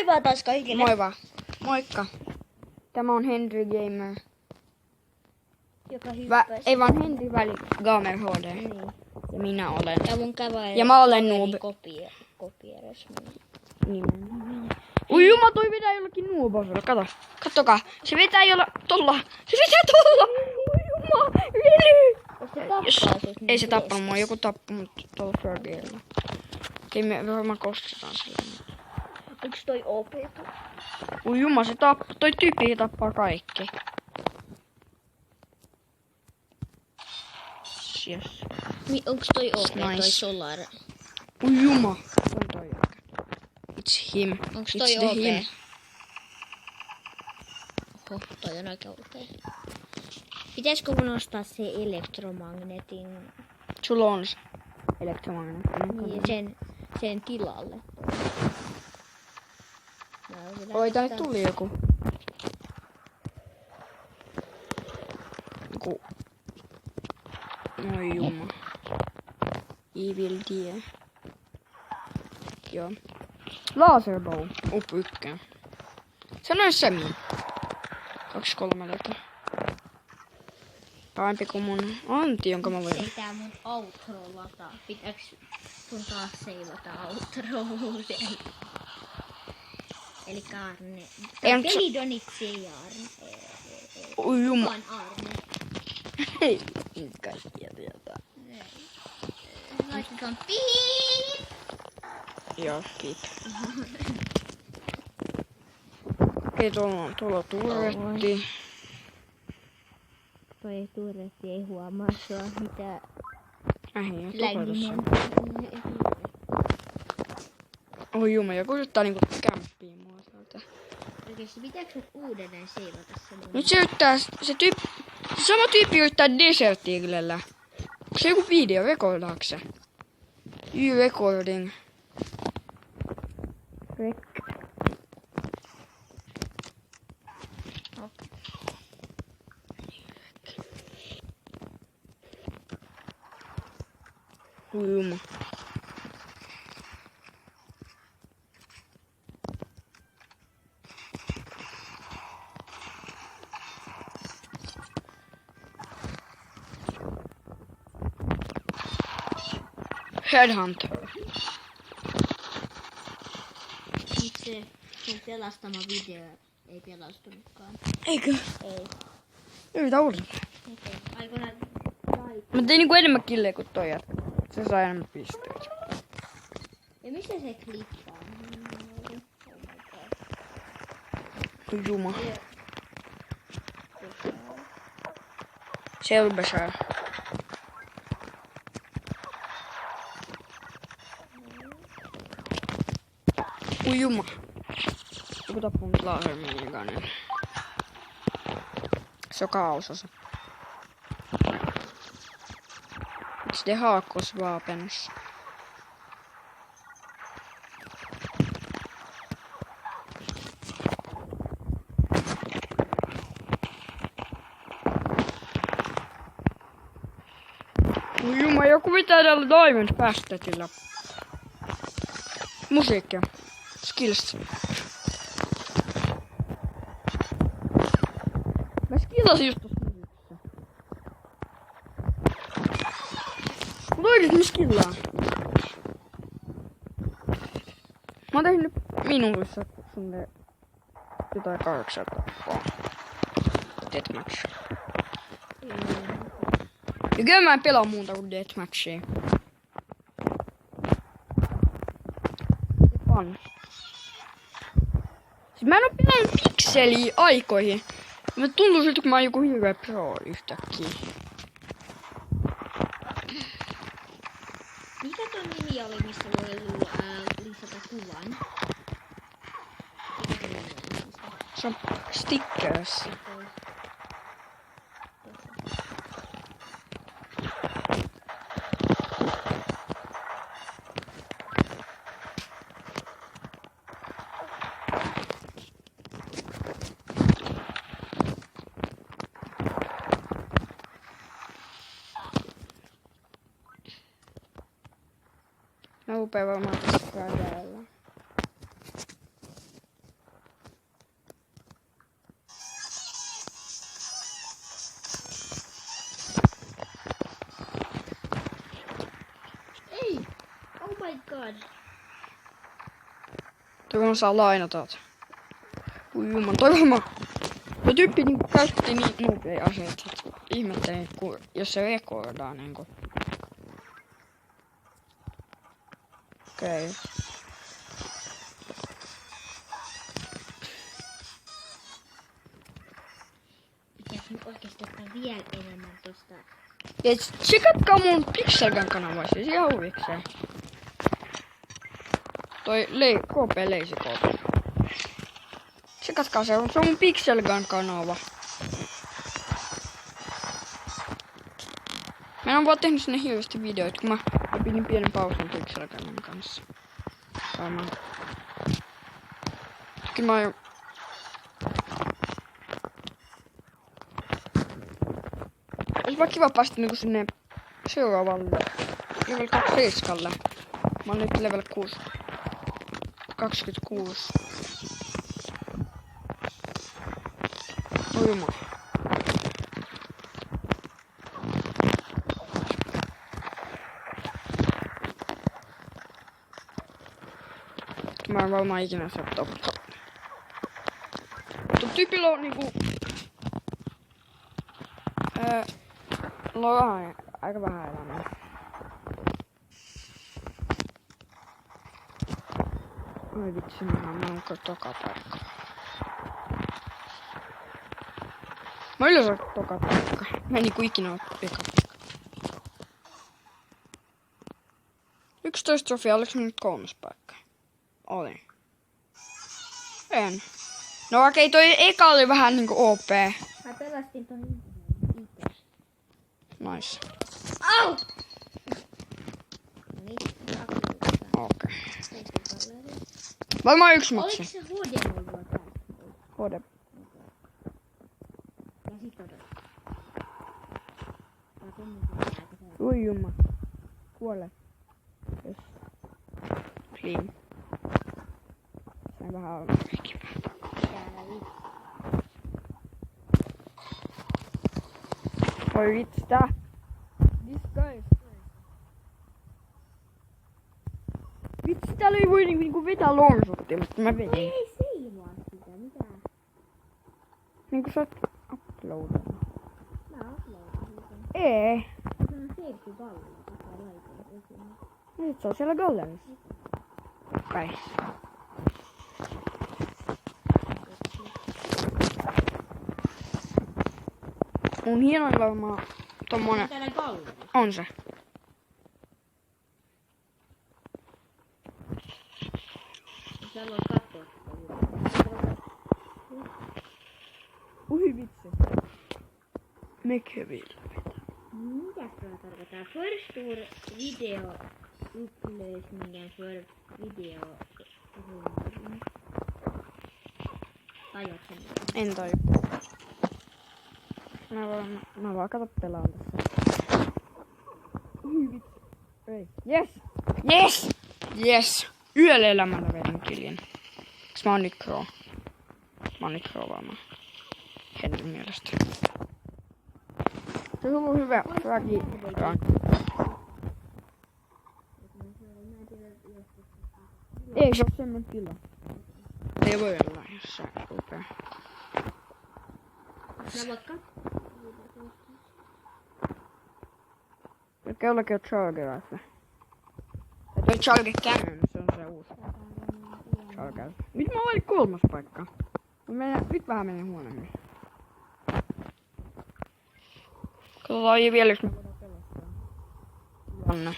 Moi vaan taas kaikille. Moi vaan. Moikka. Tämä on Henry Gamer. Joka hyppäsi. Ei vaan Henry väli Gamer HD. Niin. Ja minä olen. Ja mun käväjä. Ja mä olen noob. Kopieres minä. Niin. Ui juma, toi vetää jollakin nuubosella. Kato. Kattokaa. Se vetää jolla tolla. Se vetää tolla. Ui juma. Veli. Ei se tappanut mua. Joku tappanut tuolla Fergillä. Okei, me varmaan kostetaan sillä. Onks toi OP? Ui juma, toi tyyppi tappaa kaikki. Yes. Onks toi OP? Nice. Toi Solar? Ui juma. Se on toi. It's him. Onks It's toi the OP? him. Oho, toi on aika OP. Pitäisikö mun ostaa se elektromagnetin? Sulla on se elektromagneettinen. Niin, sen tilalle. Oi, tänne tuli joku. Oi juma. Evil die. Joo. Laserbow. Up 1. Sanois Semi. 2-3 löytää. Parempi kuin mun anti, jonka mä voin. Ei tää mun outro lataa. Pitääks sun taas seivata outro uudelleen? Eli Arne. Peli Donitsi ei Arne. Oi juma. Vaan Arne. Ei. Kaikkia tietää. Laitetaan piip. Joo, piip. Okei, tuolla on turretti. Toi turretti ei huomaa sua mitä Länginen. Oi juma, joku yrittää niinku kämppiä mua sieltä. Oikeesti pitääks nyt uudelleen seivata se? Nyt se yrittää, se sama tyyppi yrittää Desert Eaglellä. Onko se joku video, rekordaako se? Recording. Oi juma. Headhunter. Nyt se sun pelastama video ei pelastunutkaan. Eikö? Ei. Yritä uudelleen. Aikoinaan Mä tein niinku enemmän killejä kuin toi jätkä. Se sai enemmän pisteitä. ja missä se klippaa? Oi juma. Selbesär. Oi juma. Joku tappuu mut laserminiganin. Se on kaososa. Miksi te haakkosvaapenus? Oi juma, joku pitää täällä Diamond Fastetilla. Musiikkia. Skills. Mä skillasin just tossa musiikissa. Mut oikeesti mä skillaan. Mä oon tehnyt minuutissa sunne jotain 8 tappaa. Deathmatch. Ja kyllä mä en pelaa muuta kuin Deathmatchia. Fun. Siis mä en oo pelannut pikseliä aikoihin. Mä tuntuu siltä, kun mä oon joku hirveä pro yhtäkkiä. Mikä ton nimi oli, mistä voi lisätä kuvan? Mikä ton nimi oli? Se on stickers. Mä rupean varmaan tässä käydellä. Toivon saa lainata. Ui juman, toivon tuo tyyppi niinku käytti niin nopeita aseita. Ihmettelin, jos se rekordaa niinku. Okei. Pitäis nyt oikeesti ottaa vielä enemmän tosta. Ja tsekatkaa mun Pixelgun kanavaa, siis ihan huvikseen. Toi KP Leisikoop. Tsekatkaa se on mun Pixelgun kanava. Mä en vaan tehnyt sinne hirveästi videoita, kun mä pidin pienen pausin Pixelgunin kanssa. Varmaan. Kyllä mä oon... Olisi vaan kiva päästä niinku sinne seuraavalle level 27. Mä oon nyt level 6. 26. Oi jumala. Mä en varmaan ikinä saa toppaa. Tuo tyypillä on niinku... aika vähän elämää. Oi vitsi, mä oon toka paikka. Mä yleensä toka paikka. Mä en niinku ikinä oo eka paikka. 11 trofia, oliks mä nyt 3. paikka? Olin. En. No okei, toi eka oli vähän niinku OP. Mä pelastin ton itse. Nice. Au! No niin, Okei. Varmaan 1 matsi. Oliko se HD mulla täällä? HD. Ja sit odot. Ui jumma. Kuole. Yes. Clean. Sain vähän alkuikin. Oi vitsi, tää. This guy. Vitsi, täällä ei voi niinku vetää longshottia, mutta mä vedin. Ei seivaa sitä, mitä? Niinku sä oot uploadannut. Mä uploadin sen. Ei. Se on siirty gallilla tässä laitoin esiin. Nyt se on siellä gallerissa. Kai. Mun hienoin varmaan tommonen... Täällä gallerissa. On se. Sä voit katsoa sitä. Ui vitsi. Mekevillä. Mitä sulla tarkoittaa? First tour video upplösningen för video. Tajutko sen? En taju. Mä vaan kato pelaan tässä. Ui vitsi. Ei. Yes! Yes! Yes! Yöllä elämällä vedän kiljen. Mä oon nyt Crow. Mä oon nyt Crow varmaan. Henrin mielestä. Se on ollut hyvä fragi. Ei se oo semmonen tila. Ei voi olla jossain upea. No vaikka. Eikä jollakin oo Charger rifle. Ja toi Charger Cannon, se on se uusi. Charger. Nyt mä olin 3. paikka. Nyt vähän menee huonommin. Katsotaan vielä, jos me voidaan pelastaa. Janne.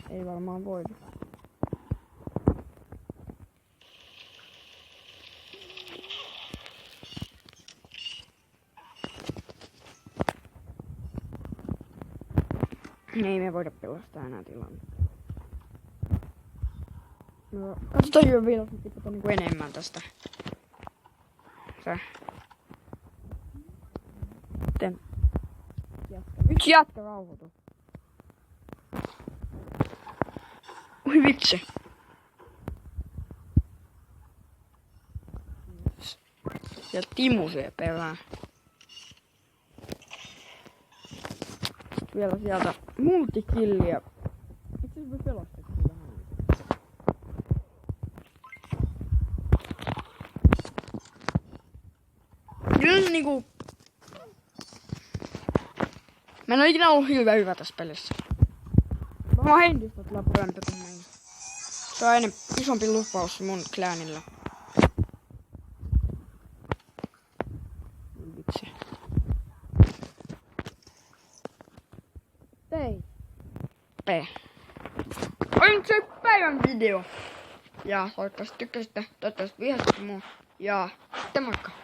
Ei varmaan voida. Ei me voida pelastaa enää tilannetta. No, katsotaan jo vielä, että pitää niinku enemmän tästä. Se. Sitten. Nyt jatka rauhoitu. Oi vitsi. Ja Timu se perään. Sitten vielä sieltä multikillia. Itse asiassa me pelastettiin vähän. niinku... Mä en oo ikinä ollut hyvä tässä pelissä. Mä oon Henkistä tulla parempi kuin mä. Se on aina isompi lupaus mun kläänillä. Vitsi. P. Oli nyt se päivän video. Ja toivottavasti tykkäsitte, toivottavasti vihasitte mua. Ja sitten moikka.